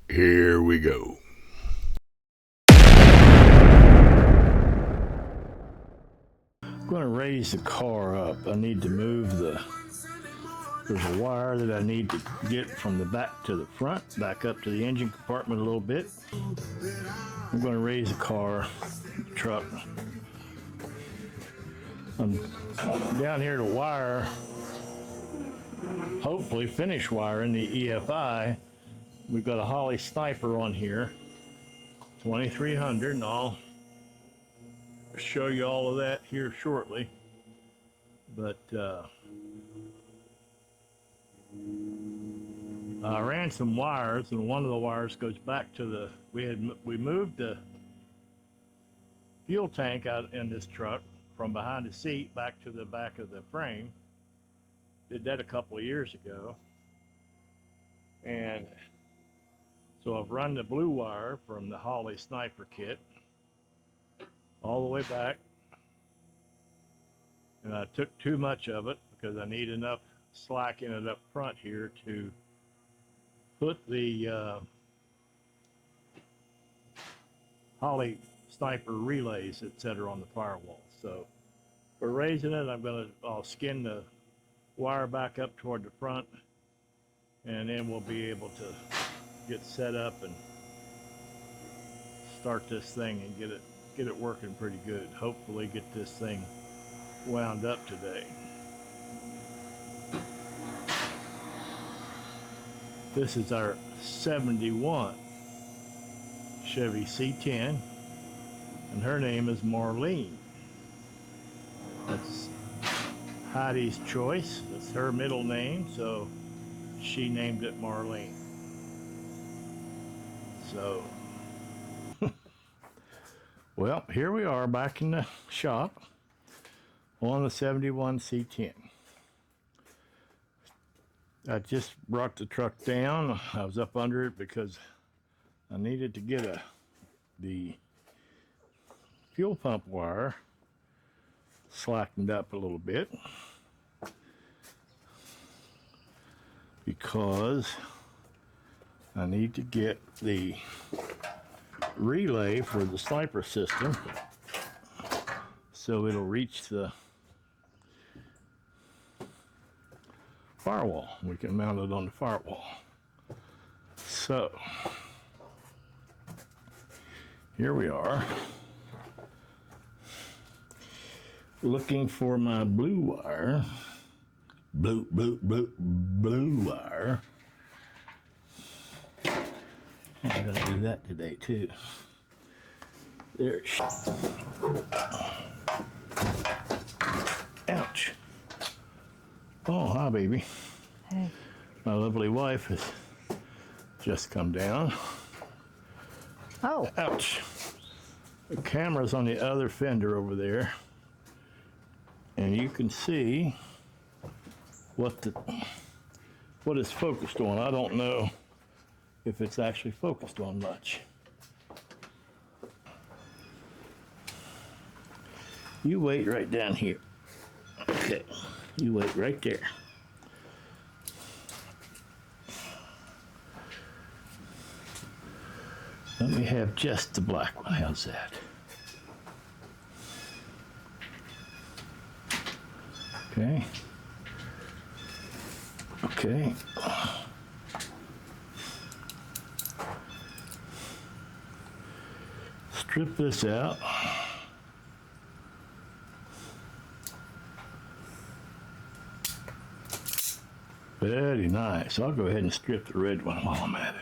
Here we go. I'm going to raise the car up. I need to move there's a wire that I need to get from the back to the front, back up to the engine compartment a little bit. I'm going to raise the truck. I'm down here to wire, hopefully finish wiring the EFI. We've got a Holley Sniper on here, 2300, and I'll show you all of that here shortly. But I ran some wires, and one of the wires goes back to we moved the fuel tank out in this truck from behind the seat back to the back of the frame. Did that a couple of years ago. And so I've run the blue wire from the Holley Sniper kit all the way back. And I took too much of it because I need enough slack in it up front here to put the Holley Sniper relays, etc., on the firewall. So for raising it, I'll skin the wire back up toward the front, and then we'll be able to get set up and start this thing and get it working pretty good. Hopefully get this thing wound up today. This is our 71 Chevy C10, and her name is Marlene. That's Heidi's choice. That's her middle name, so she named it Marlene. So, well, here we are back in the shop on the 71 C10. I just brought the truck down. I was up under it because I needed to get the fuel pump wire slackened up a little bit because I need to get the relay for the sniper system so it'll reach the firewall. We can mount it on the firewall. So here we are, looking for my blue wire. Blue wire. I gotta do that today too. There. Ouch. Oh, hi, baby. Hey. My lovely wife has just come down. Oh. Ouch. The camera's on the other fender over there, and you can see what it's focused on. I don't know if it's actually focused on much. You wait right down here. Okay, you wait right there. Let me have just the black one. How's that? Okay. Okay. Strip this out. Very nice. I'll go ahead and strip the red one while I'm at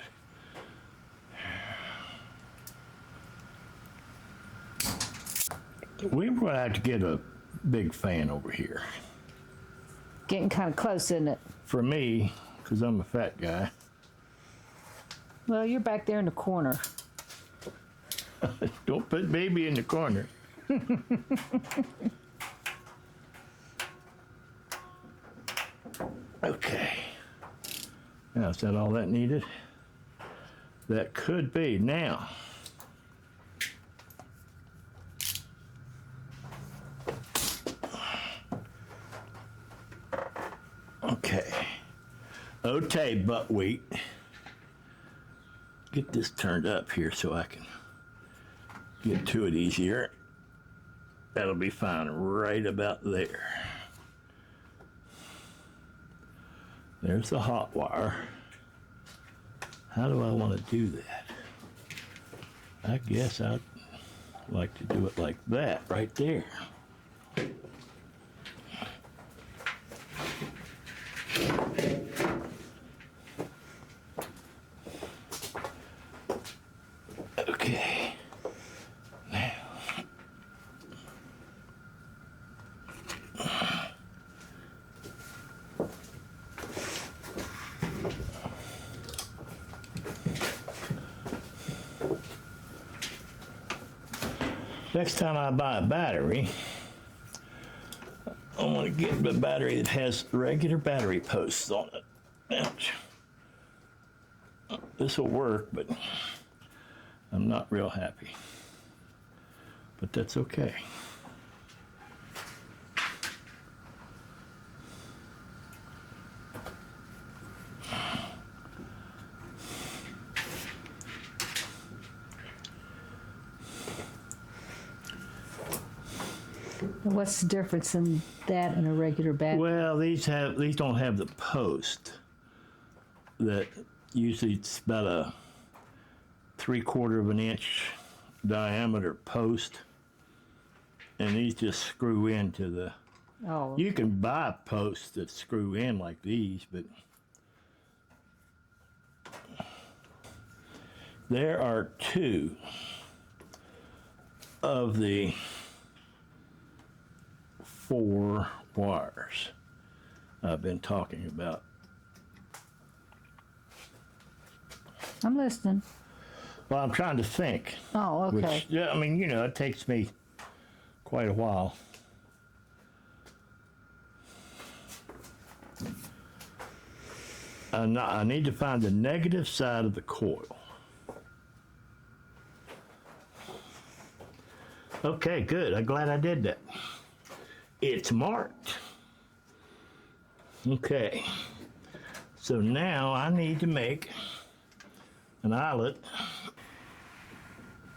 it. We will have to get a big fan over here. Getting kind of close, isn't it? For me, because I'm a fat guy. Well, you're back there in the corner. Don't put baby in the corner. Okay. Now, is that all that needed? That could be. Now, okay. Okay, buckwheat. get this turned up here so I can get to it easier. That'll be fine right about there. There's the hot wire. How do I want to do that? I guess I'd like to do it like that right there. Okay. Now. Next time I buy a battery, I want to get the battery that has regular battery posts on it. Ouch. This will work, but I'm not real happy. But that's okay. What's the difference in that and a regular battery? Well, these don't have the post. That usually it's about a 3/4 of an inch diameter post, and these just screw into the. Oh, You can buy posts that screw in like these, but there are 2 of the 4 wires I've been talking about. I'm listening. Well, I'm trying to think. Oh, okay. Which, yeah, I mean, it takes me quite a while. I need to find the negative side of the coil. Okay, good. I'm glad I did that. It's marked. Okay. So now I need to make an eyelet.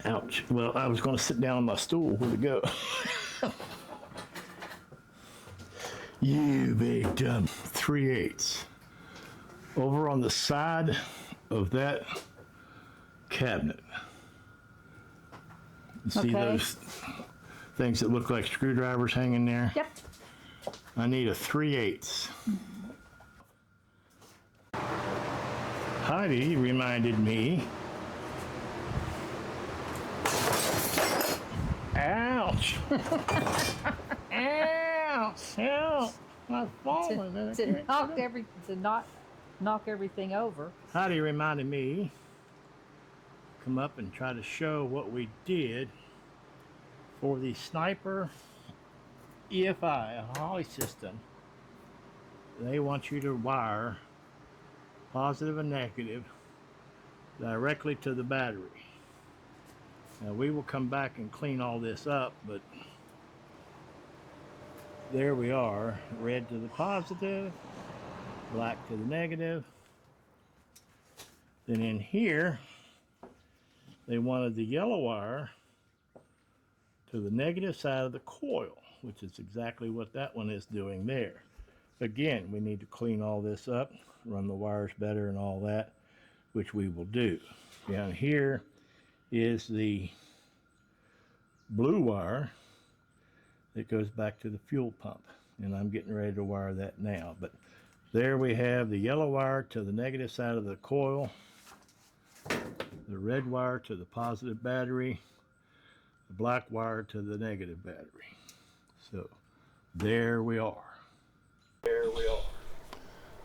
Ouch. Well, I was going to sit down on my stool. Where'd it go? You big dumb. 3/8. Over on the side of that cabinet. You see Okay. those things that look like screwdrivers hanging there? Yep. I need a 3/8. Heidi reminded me. Ouch! Ouch! Help! I'm falling. To not knock everything over. Heidi reminded me come up and try to show what we did for the Sniper EFI, a Holly system. They want you to wire positive and negative directly to the battery. Now we will come back and clean all this up, but there we are, red to the positive, black to the negative. Then in here, they wanted the yellow wire to the negative side of the coil, which is exactly what that one is doing there. Again, we need to clean all this up, run the wires better and all that, which we will do. Down here is the blue wire that goes back to the fuel pump, and I'm getting ready to wire that now. But there we have the yellow wire to the negative side of the coil, the red wire to the positive battery, the black wire to the negative battery. So there we are. There we are.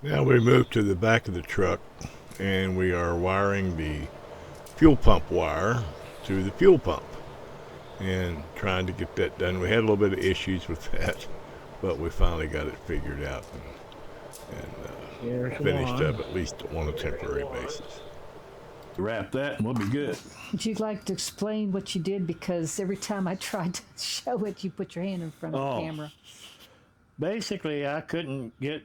Now we move to the back of the truck and we are wiring the fuel pump wire to the fuel pump and trying to get that done. We had a little bit of issues with that, but we finally got it figured out and finished up at least on a temporary basis. Wrap that and we'll be good. Would you like to explain what you did? Because every time I tried to show it, you put your hand in front of the camera. Basically, I couldn't get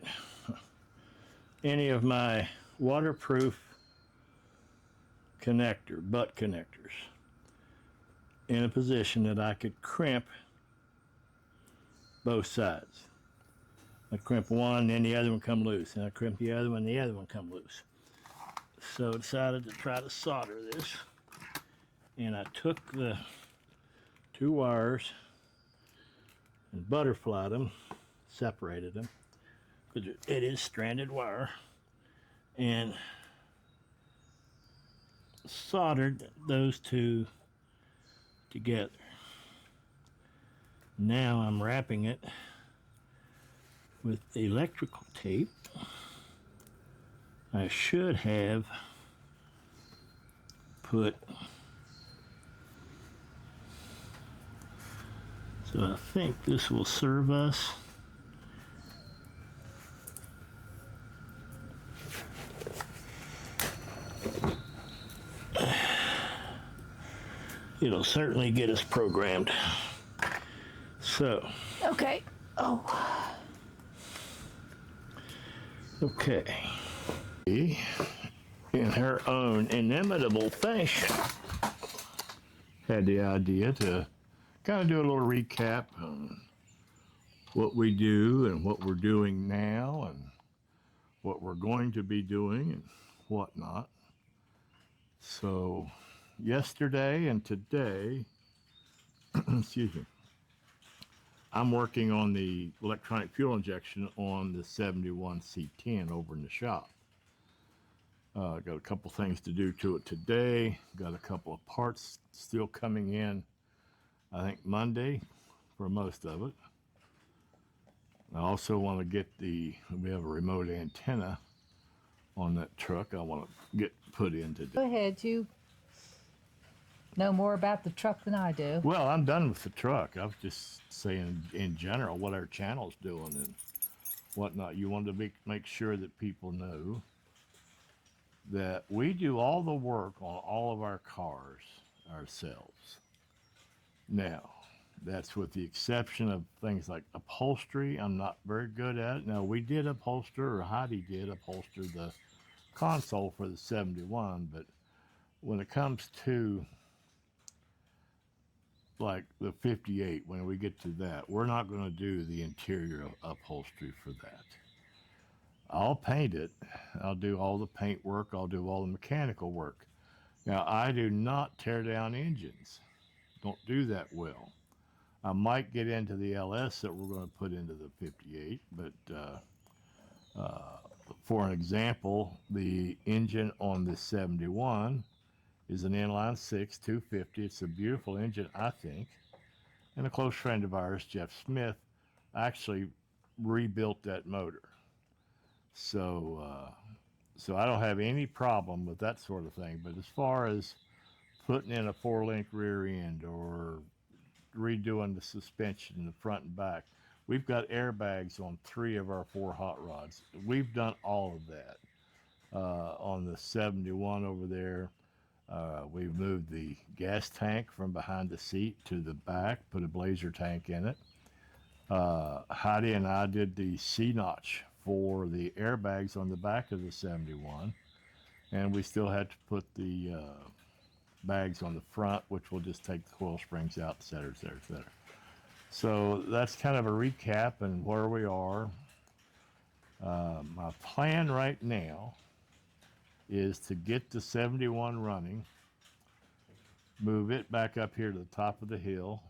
any of my waterproof butt connectors, in a position that I could crimp both sides. I crimp one, then the other one come loose, and I crimp the other one, the other one come loose. So I decided to try to solder this, and I took the 2 wires and butterflied them, separated them, because it is stranded wire, and soldered those 2 together. Now I'm wrapping it with electrical tape. I should have put, so I think this will serve us. It'll certainly get us programmed. So. Okay. Oh. Okay. In her own inimitable fashion, had the idea to kind of do a little recap on what we do and what we're doing now and what we're going to be doing and whatnot. So yesterday and today, excuse me, I'm working on the electronic fuel injection on the 71 C10 over in the shop. Got a couple things to do to it today. Got a couple of parts still coming in, I think Monday for most of it. I also want to get we have a remote antenna on that truck I want to get put in today. Go ahead, you know more about the truck than I do. Well, I'm done with the truck. I was just saying in general what our channel's doing and whatnot. You wanted to make sure that people know that we do all the work on all of our cars ourselves. Now, that's with the exception of things like upholstery. I'm not very good at it. Now, we did upholster, or Heidi did upholster the console for the 71, but when it comes to like the 58, when we get to that, we're not going to do the interior upholstery for that. I'll paint it. I'll do all the paint work. I'll do all the mechanical work. Now, I do not tear down engines. Don't do that well. I might get into the LS that we're going to put into the 58, but for an example, the engine on the 71 is an inline 6 250. It's a beautiful engine, I think. And a close friend of ours, Jeff Smith, actually rebuilt that motor. So I don't have any problem with that sort of thing. But as far as putting in a 4-link rear end or redoing the suspension, the front and back, we've got airbags on 3 of our 4 hot rods. We've done all of that. On the 71 over there, we've moved the gas tank from behind the seat to the back, put a blazer tank in it. Heidi and I did the C-notch for the airbags on the back of the 71, and we still had to put the bags on the front, which will just take the coil springs out, et cetera, et cetera, et cetera. So that's kind of a recap and where we are. My plan right now is to get the 71 running, move it back up here to the top of the hill,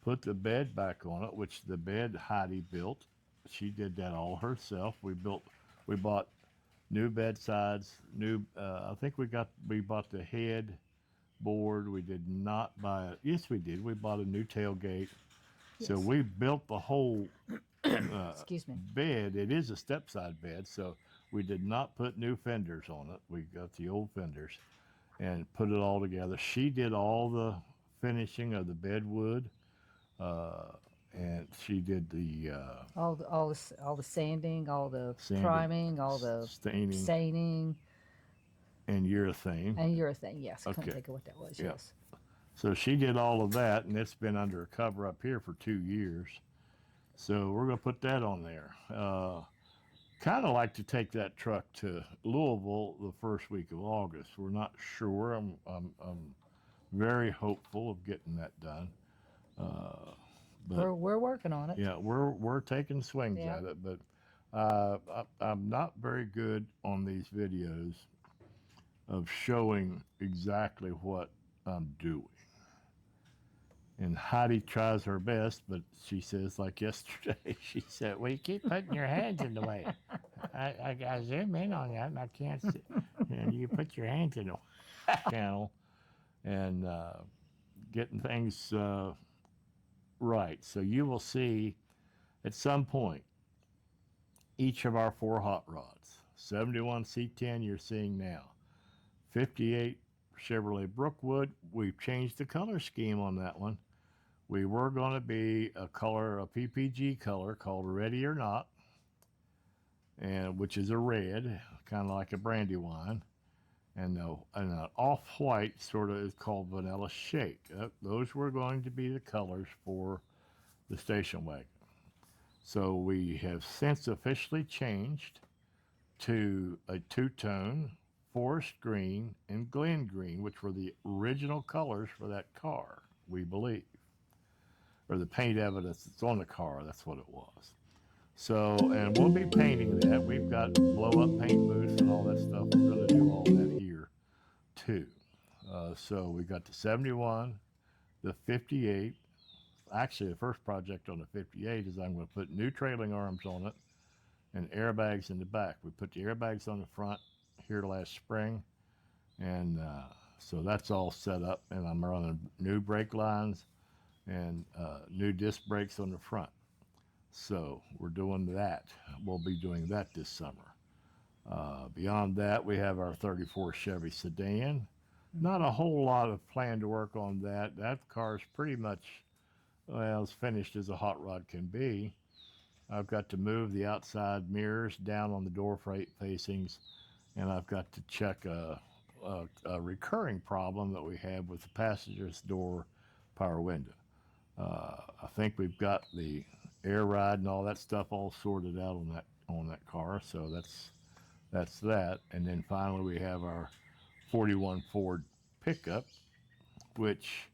put the bed back on it, which the bed Heidi built. She did that all herself. We bought new bed sides, I think we bought the head board. We did not buy it. Yes, we did. We bought a new tailgate. Yes. So we built the whole Excuse me. bed. It is a step side bed, so we did not put new fenders on it. We got the old fenders and put it all together. She did all the finishing of the bed wood. And she did the all the sanding, all the priming, all the staining, and urethane. Yes, I couldn't think of what that was. Yeah. Yes. So she did all of that, and it's been under a cover up here for 2 years. So we're going to put that on there. kind of like to take that truck to Louisville the first week of August. We're not sure. I'm very hopeful of getting that done. But We're working on it. yeah, we're taking swings Yeah. at it, but I'm not very good on these videos of showing exactly what I'm doing. And Heidi tries her best, but she says, like yesterday, she said, "Well, you keep putting your hands in the way. I zoom in on that, and I can't see. And you put your hands in the channel and getting things right. So you will see at some point each of our 4 hot rods. 71 C10 you're seeing now. 58 Chevrolet Brookwood. We've changed the color scheme on that one. We were going to be a PPG color called Ready or Not, and which is a red, kind of like a Brandywine, and an off-white sort of is called Vanilla Shake. Those were going to be the colors for the station wagon. So we have since officially changed to a two-tone forest green and Glen green, which were the original colors for that car, we believe. Or the paint evidence that's on the car, that's what it was. So, and we'll be painting that. We've got blow-up paint booths and all that stuff. We're going to do all that here, too. So we got the 71, the 58. Actually, the first project on the 58 is I'm going to put new trailing arms on it and airbags in the back. We put the airbags on the front here last spring, and so that's all set up, and I'm running new brake lines and new disc brakes on the front. So we're doing that. We'll be doing that this summer. Beyond that, we have our 34 Chevy sedan. Not a whole lot of plan to work on that. That car's pretty much, well, as finished as a hot rod can be. I've got to move the outside mirrors down on the door facings, and I've got to check a recurring problem that we have with the passenger's door power window. I think we've got the air ride and all that stuff all sorted out on that car, so that's that. And then finally we have our 41 Ford pickup, which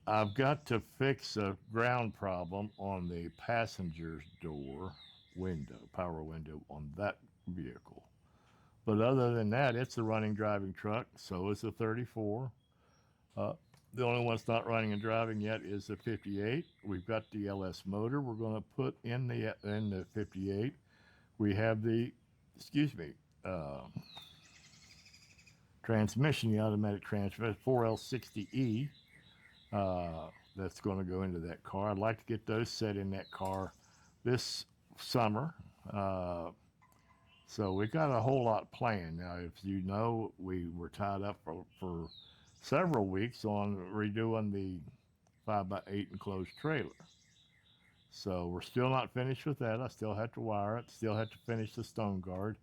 I've got to fix a ground problem on the passenger's door window, power window on that vehicle. But other than that, it's a running driving truck. So is the 34. The only one that's not running and driving yet is the 58. We've got the LS motor we're going to put in the 58. We have the, transmission, the automatic transmission, 4L60E. That's going to go into that car. I'd like to get those set in that car this summer. So we got a whole lot planned. Now, if you know, we were tied up for several weeks on redoing the 5x8 enclosed trailer. So we're still not finished with that. I still have to wire it, still have to finish the stone guard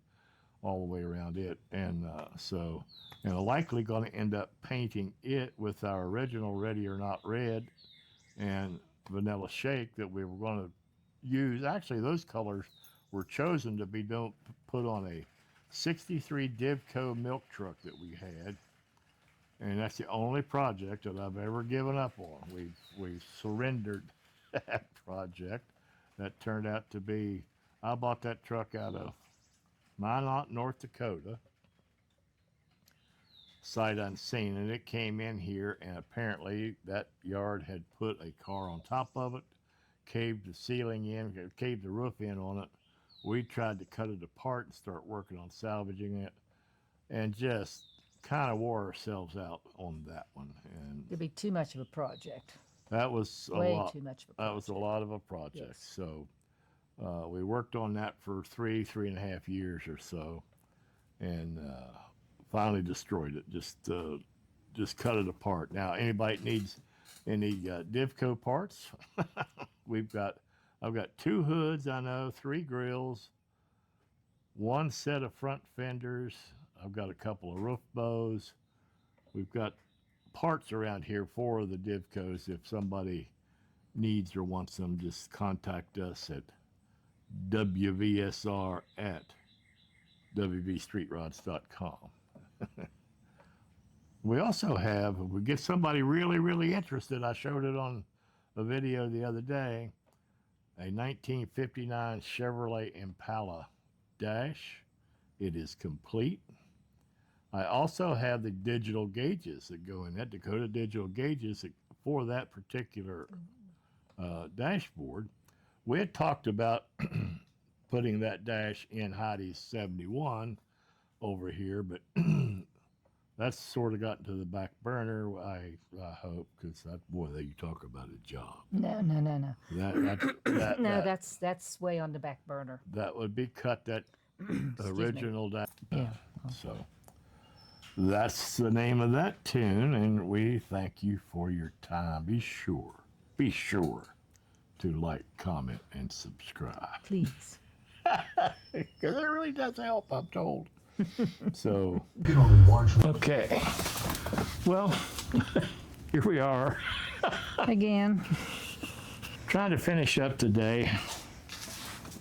all the way around it. And I'm likely going to end up painting it with our original Ready or Not red and Vanilla Shake that we were going to use. Actually, those colors were chosen to be put on a 63 Divco milk truck that we had. And that's the only project that I've ever given up on. We've surrendered that project. That turned out to be, I bought that truck out of Minot, North Dakota, sight unseen, and it came in here, and apparently that yard had put a car on top of it, caved the ceiling in, caved the roof in on it. We tried to cut it apart and start working on salvaging it, and just kind of wore ourselves out on that one. And It'd be too much of a project. that was a Way lot. too much of a That was a project. lot of a project. Yes. So we worked on that for three and a half years or so, and finally destroyed it. Just cut it apart. Now, anybody that needs any Divco parts, I've got 2 hoods, 3 grills, 1 set of front fenders. I've got a couple of roof bows. We've got parts around here for the Divcos. If somebody needs or wants them, just contact us at WVSR at WVStreetrods.com. We also have, if we get somebody really, really interested, I showed it on a video the other day, a 1959 Chevrolet Impala dash. It is complete. I also have the digital gauges that go in that, Dakota digital gauges for that particular dashboard. We had talked about putting that dash in Heidi's 71 over here, but that's sort of gotten to the back burner. I hope, because that, boy, you talk about a job. No. That's way on the back burner. That would be cut. That original dash. Yeah. So that's the name of that tune, and we thank you for your time. Be sure to like, comment, and subscribe. Please. Because it really does help, I'm told. So, okay. Well, here we are. Again. Trying to finish up today.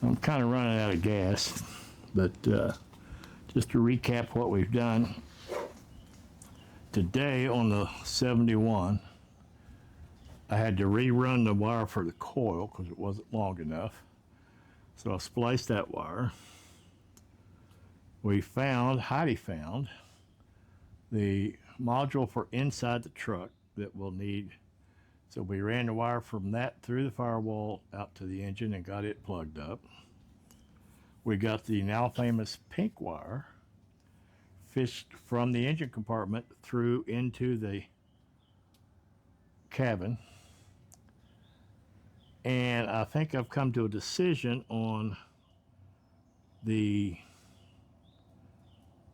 I'm kind of running out of gas, but just to recap what we've done. Today on the 71, I had to rerun the wire for the coil because it wasn't long enough. So I spliced that wire. Heidi found the module for inside the truck that we'll need. So we ran the wire from that through the firewall out to the engine and got it plugged up. We got the now famous pink wire fished from the engine compartment through into the cabin. And I think I've come to a decision on the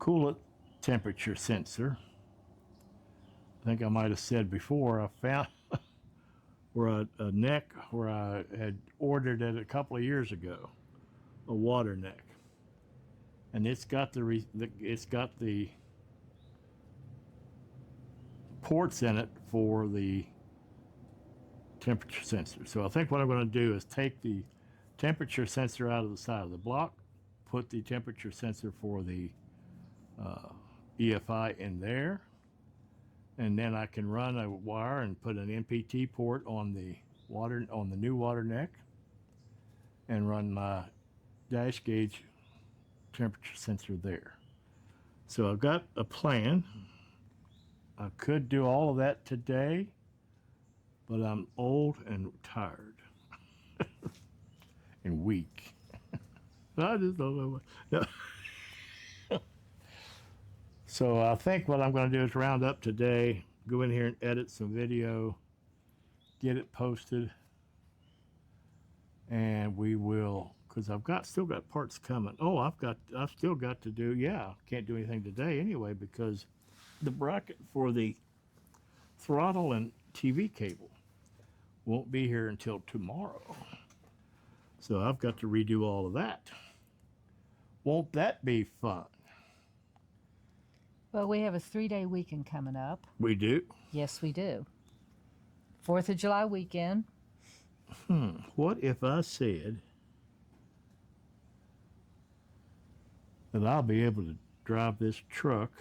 coolant temperature sensor. I think I might have said before, I found where a neck where I had ordered it a couple of years ago, a water neck, and it's got the ports in it for the temperature sensor. So I think what I'm going to do is take the temperature sensor out of the side of the block, put the temperature sensor for the EFI in there, and then I can run a wire and put an MPT port on the new water neck and run my dash gauge temperature sensor there. So I've got a plan. I could do all of that today, but I'm old and tired and weak. I just don't know what. No. So I think what I'm going to do is round up today, go in here and edit some video, get it posted, and we will, because still got parts coming. Oh, I've still got to do, can't do anything today anyway, because the bracket for the throttle and TV cable won't be here until tomorrow. So I've got to redo all of that. Won't that be fun? Well, we have a 3-day weekend coming up. We do? Yes, we do. 4th of July weekend. What if I said that I'll be able to drive this truck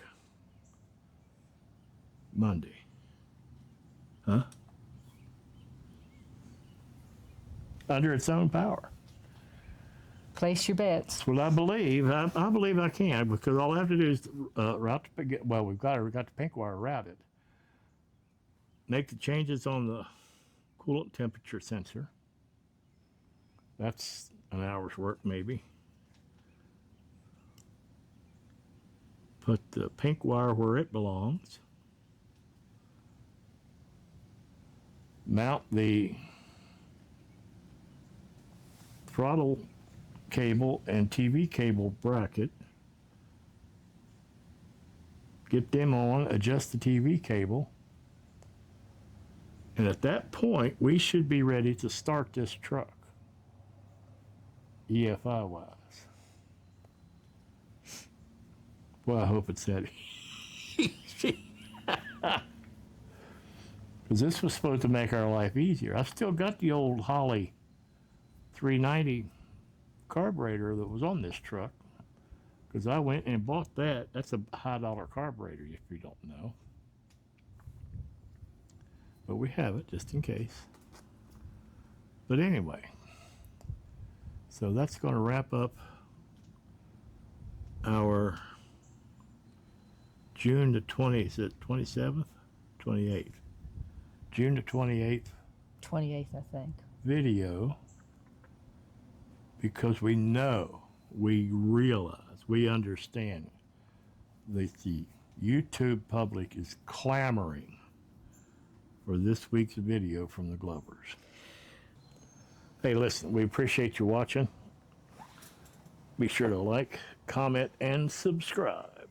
Monday? Huh? Under its own power. Place your bets. That's what I believe. I believe I can, because all I have to do is route the, well, we've got the pink wire routed. Make the changes on the coolant temperature sensor. That's an hour's work maybe. Put the pink wire where it belongs. Mount the throttle cable and TV cable bracket. Get them on, adjust the TV cable. And at that point, we should be ready to start this truck, EFI wise. Well, I hope it's that easy. Because this was supposed to make our life easier. I've still got the old Holly 390 carburetor that was on this truck, because I went and bought that. That's a high dollar carburetor, if you don't know. But we have it just in case. But anyway, so that's going to wrap up our June the 20th, is it 27th? 28th. June the 28th 28th, I think. video, because we know, we realize, we understand that the YouTube public is clamoring for this week's video from the Glovers. Hey, listen, we appreciate you watching. Be sure to like, comment, and subscribe.